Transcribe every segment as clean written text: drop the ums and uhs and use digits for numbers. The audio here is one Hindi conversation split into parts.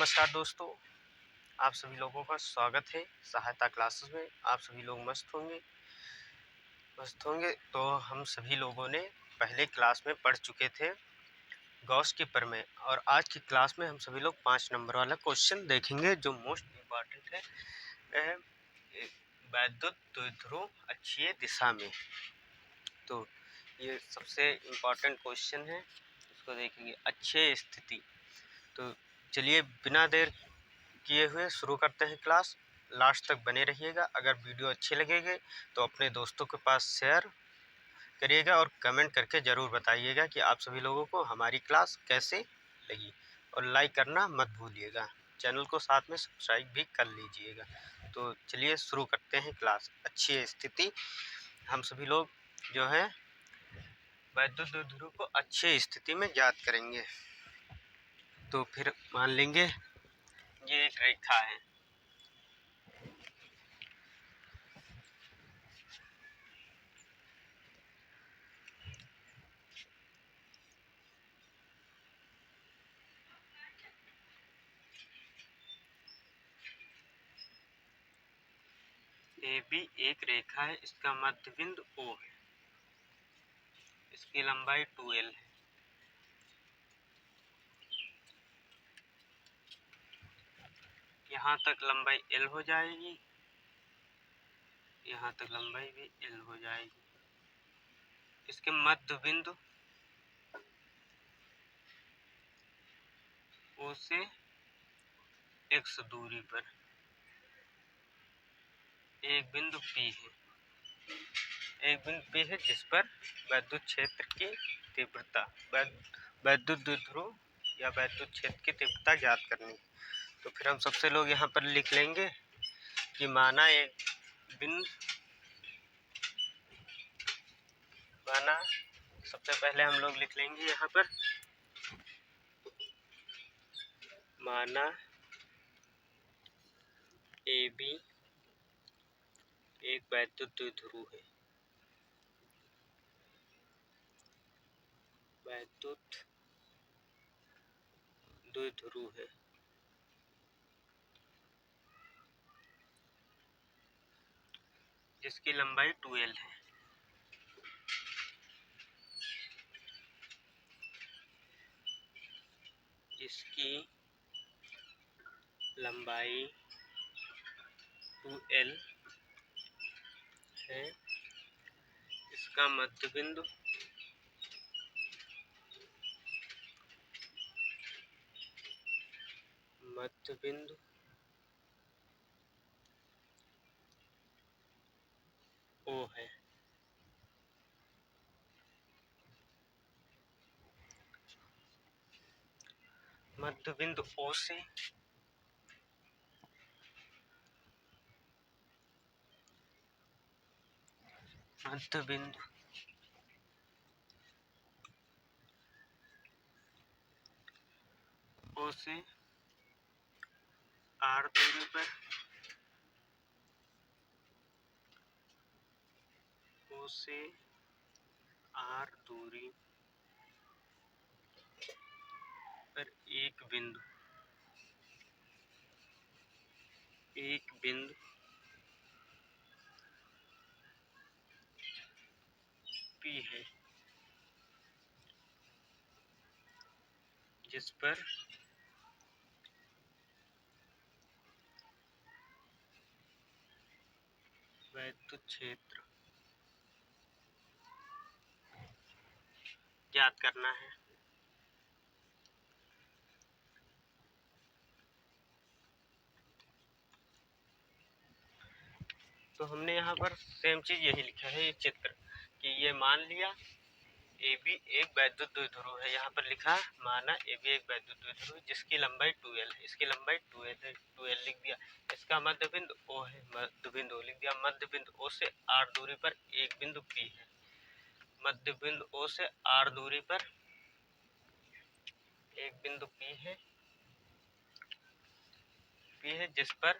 नमस्कार दोस्तों, आप सभी लोगों का स्वागत है सहायता क्लासेस में। आप सभी लोग मस्त होंगे। तो हम सभी लोगों ने पहले क्लास में पढ़ चुके थे गॉस की प्रमेय, और आज की क्लास में हम सभी लोग 5 नंबर वाला क्वेश्चन देखेंगे जो मोस्ट इम्पॉर्टेंट है। वह वैद्युत द्विध्रुव अक्षीय दिशा में। तो ये सबसे इम्पॉर्टेंट क्वेश्चन है, इसको देखेंगे। अक्षीय स्थिति। तो चलिए बिना देर किए हुए शुरू करते हैं क्लास। लास्ट तक बने रहिएगा। अगर वीडियो अच्छे लगेंगे तो अपने दोस्तों के पास शेयर करिएगा और कमेंट करके ज़रूर बताइएगा कि आप सभी लोगों को हमारी क्लास कैसे लगी, और लाइक करना मत भूलिएगा। चैनल को साथ में सब्सक्राइब भी कर लीजिएगा। तो चलिए शुरू करते हैं क्लास। अच्छी स्थिति। हम सभी लोग जो है वैद्युत द्विध्रुव को अच्छी स्थिति में ज्ञात करेंगे। तो फिर मान लेंगे ये एक रेखा है। AB एक रेखा है, इसका मध्य बिंदु O है, इसकी लंबाई 2L है। यहाँ तक लंबाई L हो जाएगी, यहाँ तक लंबाई भी L हो जाएगी। इसके मध्य बिंदु O से X दूरी पर एक बिंदु P है। एक बिंदु P है जिस पर वैद्युत क्षेत्र की तीव्रता, वैद्युत द्विध्रुव या वैद्युत क्षेत्र की तीव्रता ज्ञात करनी है। तो फिर हम सबसे लोग यहाँ पर लिख लेंगे कि माना सबसे पहले हम लोग लिख लेंगे यहाँ पर, माना AB एक वैद्युत द्विध्रुव है। वैद्युत द्विध्रुव है जिसकी लंबाई 2L है। जिसकी लंबाई 2L है। इसका मध्य बिंदु O है। मध्य बिंदु O से मध्य बिंदु O से R दूरी पर O से R दूरी पर एक बिंदु P है जिस पर वैद्युत क्षेत्र ज्ञात करना है। तो हमने यहाँ पर सेम चीज यही लिखा है, ये चित्र, कि ये मान लिया AB एक वैद्युत द्विध्रुव है। यहाँ पर लिखा माना AB एक वैद्युत द्विध्रुव जिसकी लंबाई 2L है। इसकी लंबाई 2L है, 2L लिख दिया। इसका मध्य बिंदु O है, मध्य बिंदु लिख दिया। मध्य बिंदु O से R दूरी पर एक बिंदु P है। मध्य बिंदु O से R दूरी पर एक बिंदु P है जिस पर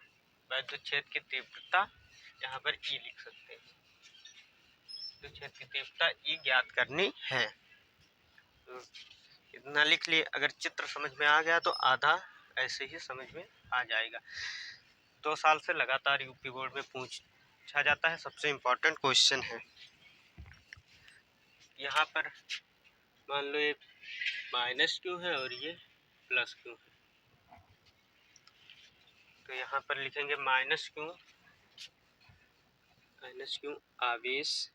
वैद्युत क्षेत्र की तीव्रता, यहाँ पर E लिख सकते हैं, वैद्युत क्षेत्र की तीव्रता E ज्ञात करनी है। तो इतना लिख लिए। अगर चित्र समझ में आ गया तो आधा ऐसे ही समझ में आ जाएगा। 2 साल से लगातार यूपी बोर्ड में पूछा जाता है, सबसे इम्पोर्टेंट क्वेश्चन है। यहाँ पर मान लो ये माइनस क्यू है और ये प्लस क्यू है, तो यहाँ पर लिखेंगे माइनस क्यू आवेश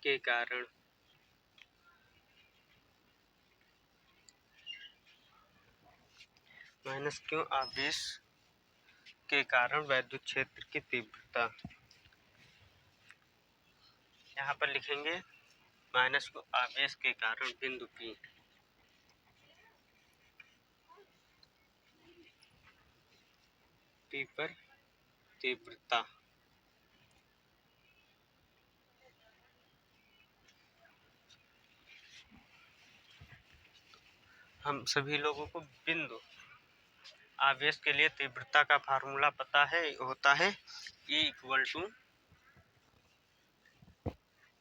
के कारण आवेश के कारण वैद्युत क्षेत्र की तीव्रता। यहाँ पर लिखेंगे माइनस क्यू आवेश के कारण बिंदु P पर तीव्रता। हम सभी लोगों को बिंदु आवेश के लिए तीव्रता का फार्मूला पता है, होता है E =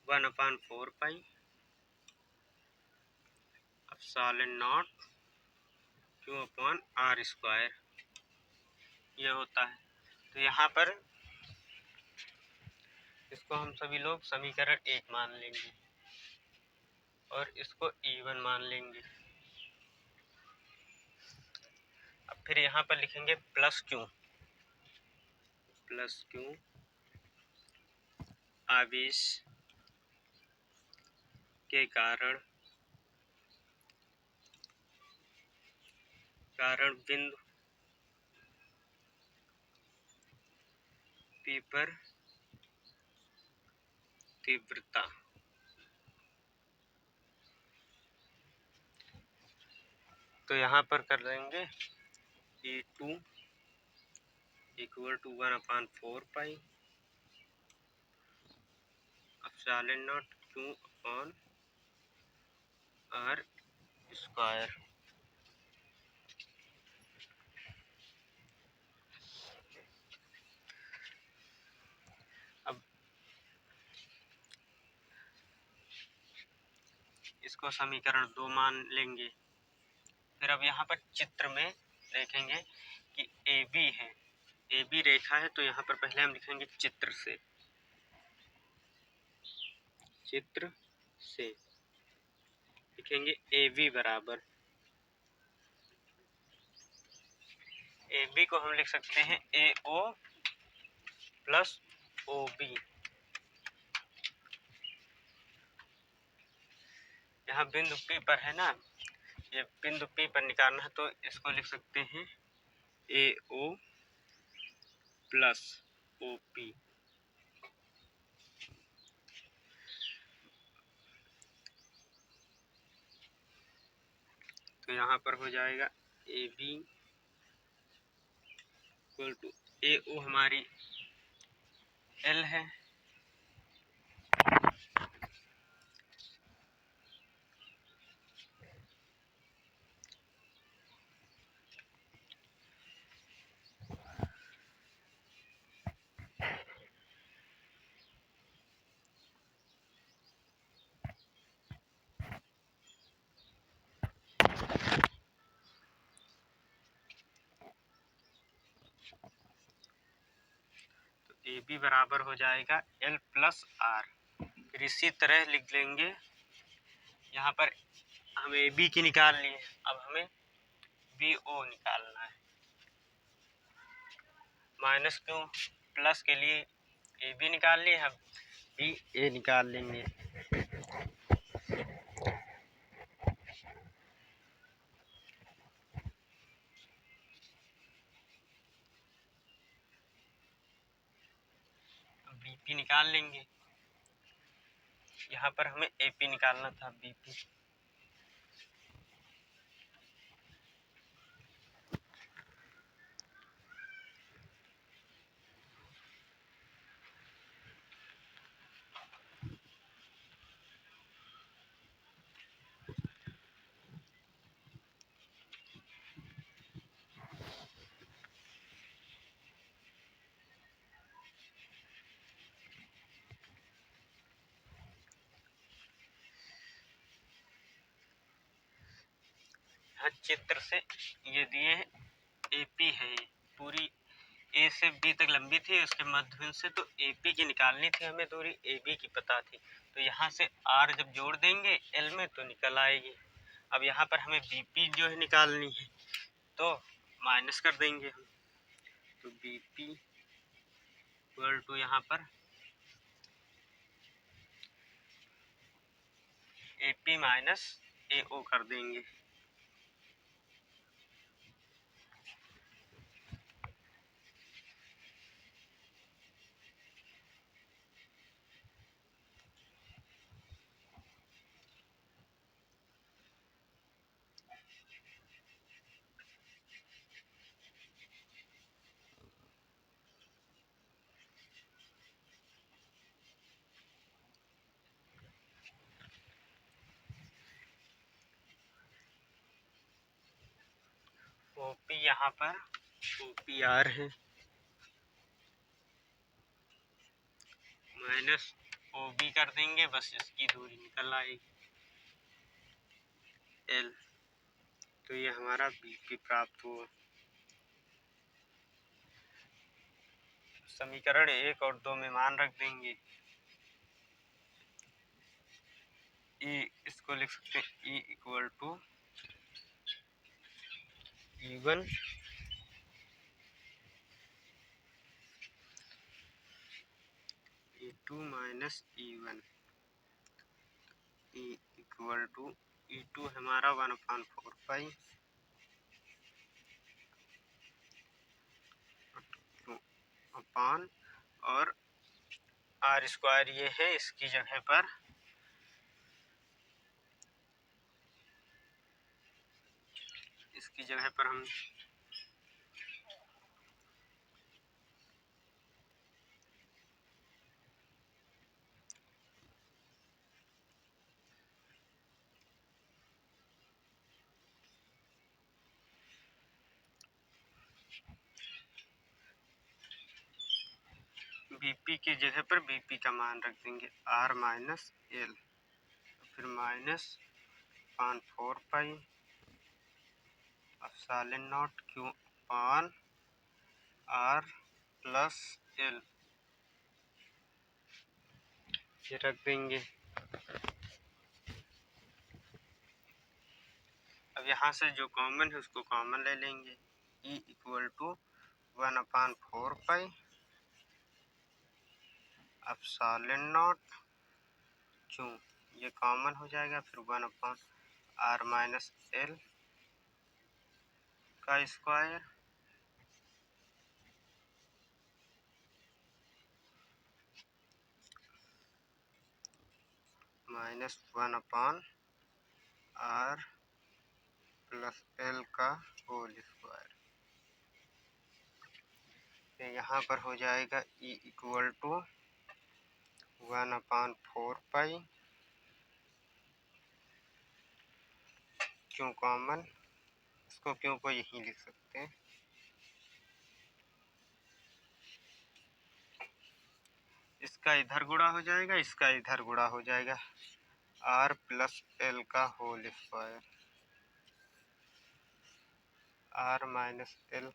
1/4 पाई ε0 Q/r², यह होता है। तो यहाँ पर इसको हम सभी लोग समीकरण 1 मान लेंगे और इसको E1 मान लेंगे। अब फिर यहाँ पर लिखेंगे प्लस क्यू आवेश के कारण बिंदु P पर तीव्रता। तो यहाँ पर कर देंगे E2 = 1/4 पाई ε0 Q/r²। अब इसको समीकरण 2 मान लेंगे। फिर अब यहाँ पर चित्र में देखेंगे कि AB है, AB रेखा है, तो यहाँ पर पहले हम लिखेंगे चित्र से लिखेंगे AB बराबर, AB को हम लिख सकते हैं AO + OB। यहाँ बिंदु P पर है ना, ये बिंदु P पर निकालना है, तो इसको लिख सकते हैं AO + OP। तो यहाँ पर हो जाएगा AB = AO हमारी L है, AB बराबर हो जाएगा L + R। फिर इसी तरह लिख लेंगे, यहाँ पर हम AB की निकाल लिए, अब हमें BO निकालना है। माइनस क्यू प्लस के लिए AB निकाल लिए, हम BA निकाल लेंगे। BP निकाल लेंगे, यहाँ पर हमें AP निकालना था, BP। यहाँ चित्र से ये दिए एपी है, पूरी ए से बी तक लंबी थी, उसके मध्य बिंदु से तो एपी की निकालनी थी हमें, दूरी एबी की पता थी, तो यहाँ से आर जब जोड़ देंगे एल में तो निकल आएगी। अब यहाँ पर हमें बीपी जो है निकालनी है, तो माइनस कर देंगे हम, तो बीपी इक्वल टू यहाँ पर एपी माइनस एओ कर देंगे। ओपी यहाँ पर ओपी आर है, माइनस ओ बी कर देंगे, बस इसकी दूरी निकल आएगी एल, तो ये हमारा बीपी प्राप्त हुआ। समीकरण 1 और 2 में मान रख देंगे, ई इसको लिख सकते हैं E equal to E1 E2 minus E1, E equal to E2 हमारा 1/4 पाई अपान और आर स्क्वायर ये है, इसकी जगह पर हम बीपी की जगह पर बीपी का मान रख देंगे आर माइनस एल, फिर minus 4 pi epsilon nought q upon r plus l, ये रख देंगे। अब यहाँ से जो कॉमन है उसको कॉमन ले लेंगे, E equal to 1/4 pi epsilon nought q, ये कॉमन हो जाएगा, फिर 1/r माइनस एल का square minus 1/r plus l का होल स्क्वायर, तो यहाँ पर हो जाएगा ई इक्वल टू 1/4 पाई क्यों कॉमन, इसको क्यों को यहीं लिख सकते हैं, इसका इधर गुणा हो जाएगा, इसका इधर गुणा हो जाएगा, आर प्लस एल का whole square, r minus l,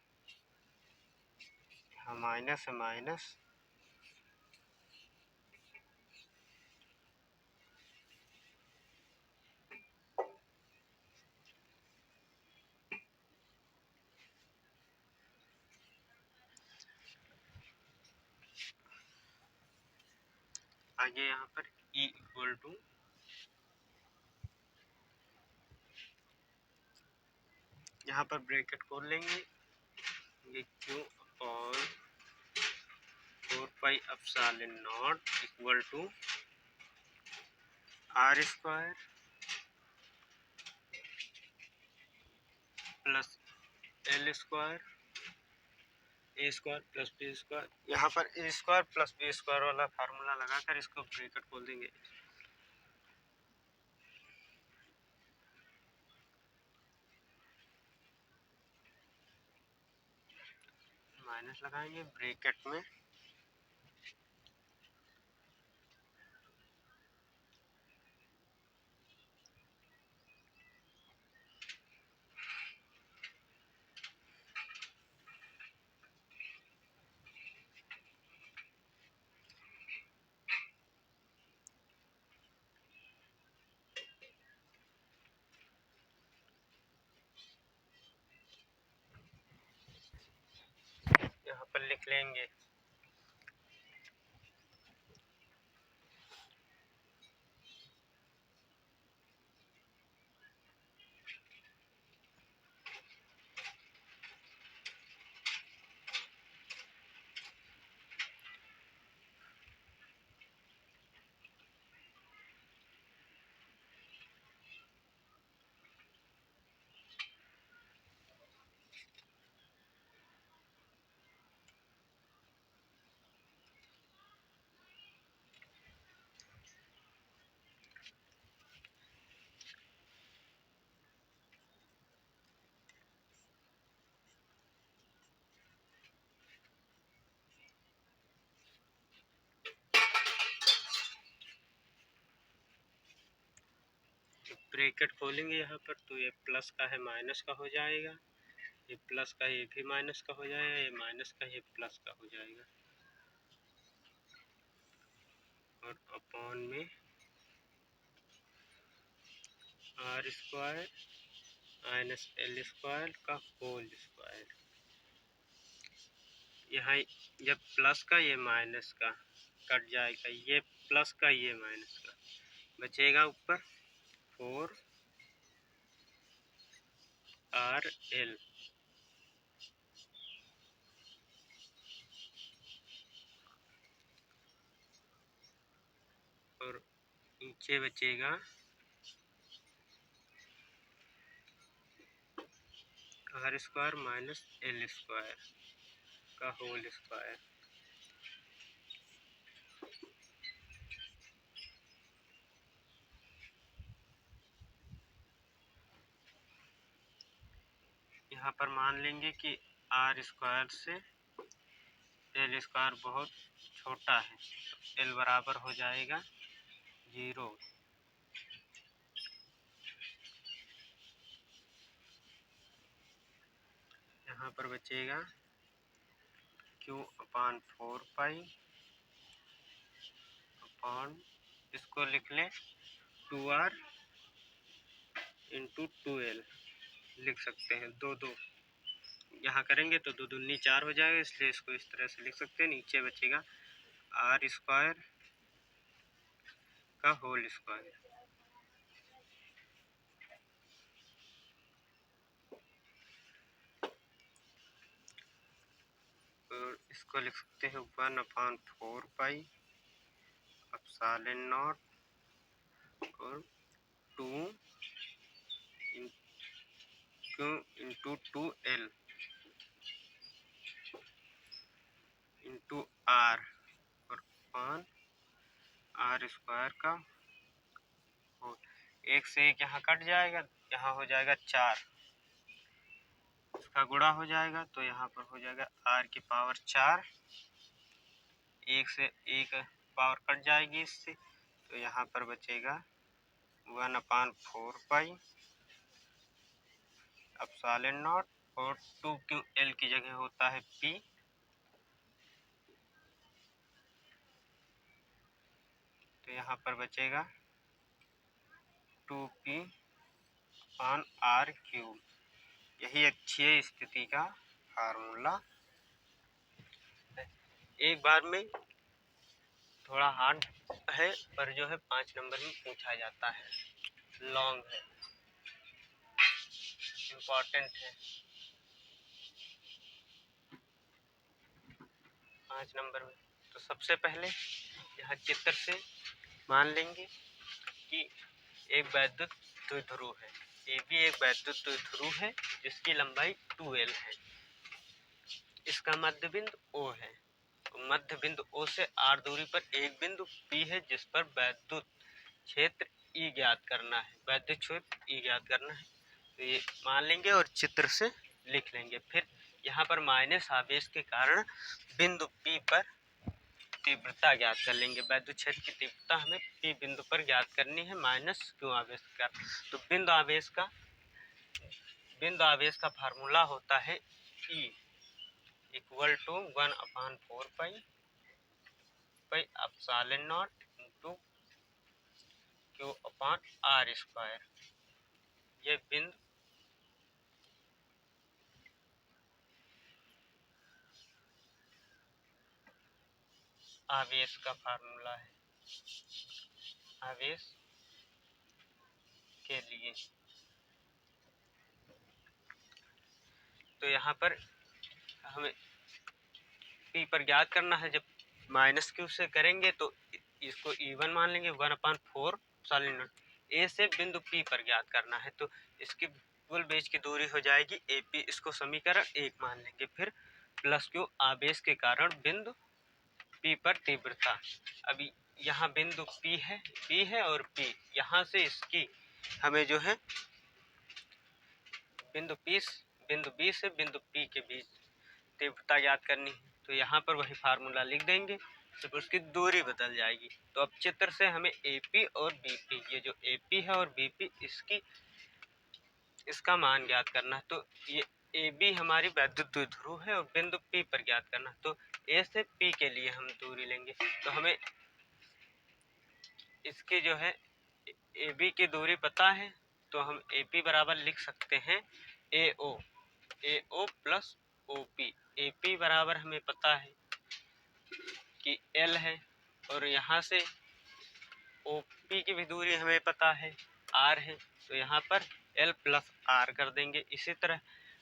minus है माइनस, आगे यहाँ पर ई इक्वल टू यहाँ पर ब्रैकेट खोल लेंगे, ये q upon 4 pi epsilon nought equal to r square plus l square a square plus B square, यहाँ पर ए स्क्वायर प्लस बी स्क्वायर वाला फार्मूला लगाकर इसको ब्रैकेट खोल देंगे, माइनस लगाएंगे ब्रैकेट में, लेंगे। ब्रैकेट खोलेंगे यहाँ पर तो ये प्लस का है माइनस का हो जाएगा, ये प्लस का ये भी माइनस का हो जाएगा, ये माइनस का ये प्लस का हो जाएगा, और अपॉन में R square minus L square का होल स्क्वायर। यहाँ जब प्लस का ये माइनस का कट जाएगा, ये प्लस का ये माइनस का बचेगा ऊपर 4RL और नीचे बचेगा R square minus L square का होल स्क्वायर। यहाँ पर मान लेंगे कि आर स्क्वायर से एल स्क्वायर बहुत छोटा है, तो एल बराबर हो जाएगा 0। यहाँ पर बचेगा Q अपान 4 पाई अपान, इसको लिख लें 2R इंटू 2L लिख सकते हैं। दो दो यहाँ करेंगे तो 2 दूनी 4 हो जाएगा, इसलिए इसको इस तरह से लिख सकते हैं। नीचे बचेगा आर स्क्वायर का होल स्क्वायर। और इसको लिख सकते हैं 1/4 पाई एप्सिलॉन नॉट और 2 इंटू 2L इंटू आर और अपान आर स्क्वायर का होल। एक से एक यहाँ कट जाएगा, यहाँ हो जाएगा 4, इसका गुणा हो जाएगा तो यहाँ पर हो जाएगा आर की पावर 4, एक से एक पावर कट जाएगी इससे, तो यहाँ पर बचेगा 1/4 पाई एप्सिलॉन नॉट और 2QL की जगह होता है P, तो यहाँ पर बचेगा 2P अपान R क्यूब। यही अच्छी स्थिति का फार्मूला। एक बार में थोड़ा हार्ड है, पर जो है 5 नंबर में पूछा जाता है, लॉन्ग है, इम्पोर्टेंट है। 5 नंबर में तो सबसे पहले यहाँ चित्र से मान लेंगे कि एक वैद्युत द्विध्रुव है, ये भी एक वैद्युत द्विध्रुव है जिसकी लंबाई 2L है। इसका मध्य बिंदु O है, तो मध्य बिंदु O से R दूरी पर एक बिंदु P है जिस पर वैद्युत क्षेत्र E ज्ञात करना है, वैद्युत क्षेत्र E ज्ञात करना है। तो ये मान लेंगे और चित्र से लिख लेंगे। फिर यहाँ पर माइनस आवेश के कारण बिंदु P पर तीव्रता ज्ञात कर लेंगे। वैद्युत क्षेत्र की तीव्रता हमें P बिंदु पर ज्ञात करनी है माइनस Q आवेश का। तो बिंदु आवेश का फार्मूला होता है E equal to 1/4 pi epsilon naught into Q upon R square. ये बिंदु आवेश का फार्मूला है, आवेश के लिए। तो यहाँ पर हमें पी पर ज्ञात करना है। जब माइनस क्यू से करेंगे तो इसको E1 मान लेंगे, 1/4 एप्सिलॉन नॉट। ए से बिंदु पी पर ज्ञात करना है तो इसकी कुल बेच की दूरी हो जाएगी AP। इसको समीकरण 1 मान लेंगे। फिर प्लस क्यू आवेश के कारण बिंदु पी पर तीव्रता। अभी यहाँ बिंदु पी है और पी, यहाँ से इसकी हमें जो है बिंदु बी से बिंदु पी के बीच तीव्रता ज्ञात करनी है। तो यहाँ पर वही फार्मूला लिख देंगे, सिर्फ उसकी दूरी बदल जाएगी। तो अब चित्र से हमें AP और BP, ये जो AP है और BP, इसका मान ज्ञात करना है। तो ये AB हमारी वैद्युत द्विध्रुव है और बिंदु P पर ज्ञात करना है। तो A से P के लिए हम दूरी लेंगे। तो हमें इसकी जो है AB की दूरी पता है, तो हम AP बराबर लिख सकते हैं AO प्लस OP। AP बराबर हमें पता है कि L है और यहाँ से OP की भी दूरी हमें पता है R है। तो यहाँ पर L प्लस R कर देंगे। इसी तरह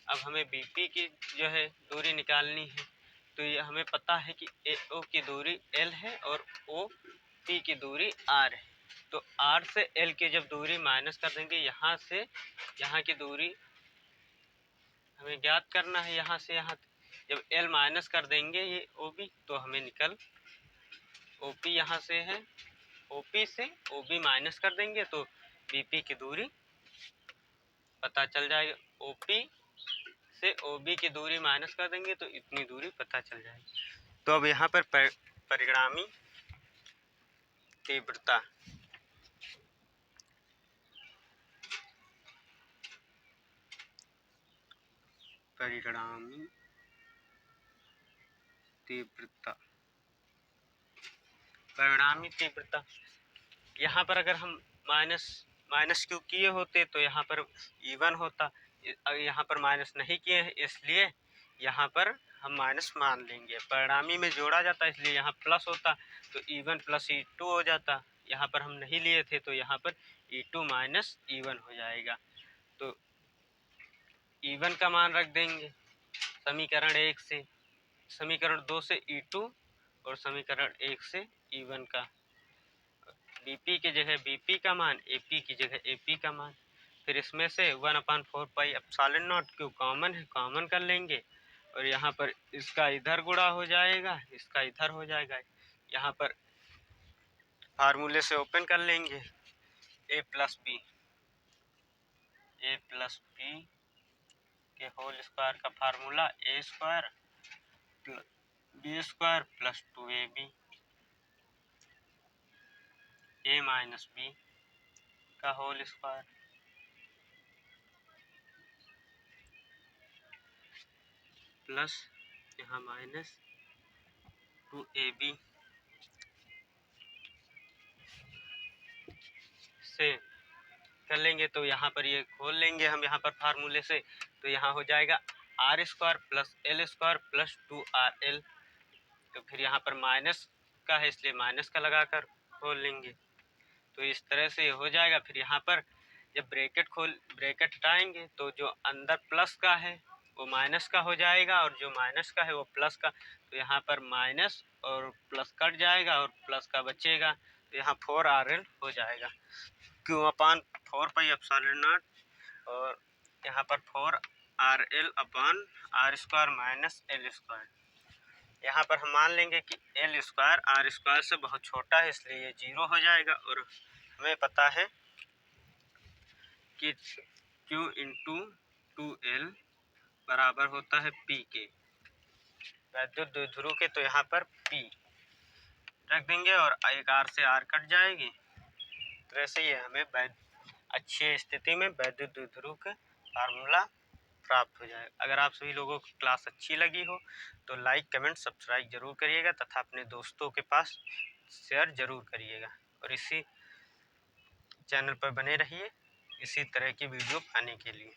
अब हमें BP की जो है दूरी निकालनी है। तो ये हमें पता है कि AO की दूरी L है और OP की दूरी R है। तो R से L की जब दूरी माइनस कर देंगे, यहाँ से यहाँ की दूरी हमें ज्ञात करना है। यहाँ से यहाँ जब L माइनस कर देंगे ये OB, तो हमें निकल OP यहाँ से है, OP से OB माइनस कर देंगे तो BP की दूरी पता चल जाएगा। OP से OB की दूरी माइनस कर देंगे तो इतनी दूरी पता चल जाएगी। तो अब यहाँ पर परिणामी तीव्रता, परिणामी तीव्रता यहाँ पर अगर हम माइनस क्यू किए होते तो यहाँ पर E1 होता। यहाँ पर माइनस नहीं किए हैं इसलिए यहाँ पर हम माइनस मान लेंगे। परिणामी में जोड़ा जाता है इसलिए यहाँ प्लस होता, तो E1 प्लस E2 हो जाता। यहाँ पर हम नहीं लिए थे तो यहाँ पर E2 माइनस E1 हो जाएगा। तो E1 का मान रख देंगे समीकरण 1 से, समीकरण 2 से E2 और समीकरण 1 से E1 का। BP की जगह BP का मान, AP की जगह AP का मान। फिर इसमें से 1/4 पाई एप्सिलॉन नॉट, क्यों कॉमन है कॉमन कर लेंगे और यहाँ पर इसका इधर गुणा हो जाएगा, इसका इधर हो जाएगा। यहाँ पर फार्मूले से ओपन कर लेंगे A प्लस बी के होल स्क्वायर का formula A² B² plus 2AB A minus B का होल स्क्वायर प्लस यहाँ माइनस 2AB से कर लेंगे। तो यहाँ पर ये खोल लेंगे हम यहाँ पर फार्मूले से, तो यहाँ हो जाएगा R² plus L² plus 2RL। तो फिर यहाँ पर माइनस का है इसलिए माइनस का लगाकर खोल लेंगे। तो इस तरह से हो जाएगा। फिर यहाँ पर जब ब्रैकेट हटाएंगे तो जो अंदर प्लस का है वो माइनस का हो जाएगा और जो माइनस का है वो प्लस का। तो यहाँ पर माइनस और प्लस कट जाएगा और प्लस का बचेगा। तो यहाँ 4RL हो जाएगा, Q/4 पाई एप्सिलॉन नॉट और यहाँ पर 4RL अपान R² माइनस L²। यहाँ पर हम मान लेंगे कि L² R² से बहुत छोटा है इसलिए ये 0 हो जाएगा। और हमें पता है कि Q × 2L बराबर होता है P के, वैद्युत द्विध्रुव के। तो यहाँ पर P रख देंगे और एक R से R कट जाएगी। तो ऐसे ही हमें अच्छी स्थिति में वैद्युत द्विध्रुव का फार्मूला प्राप्त हो जाएगा। अगर आप सभी लोगों को क्लास अच्छी लगी हो तो लाइक कमेंट सब्सक्राइब जरूर करिएगा तथा अपने दोस्तों के पास शेयर जरूर करिएगा और इसी चैनल पर बने रहिए इसी तरह की वीडियो पाने के लिए।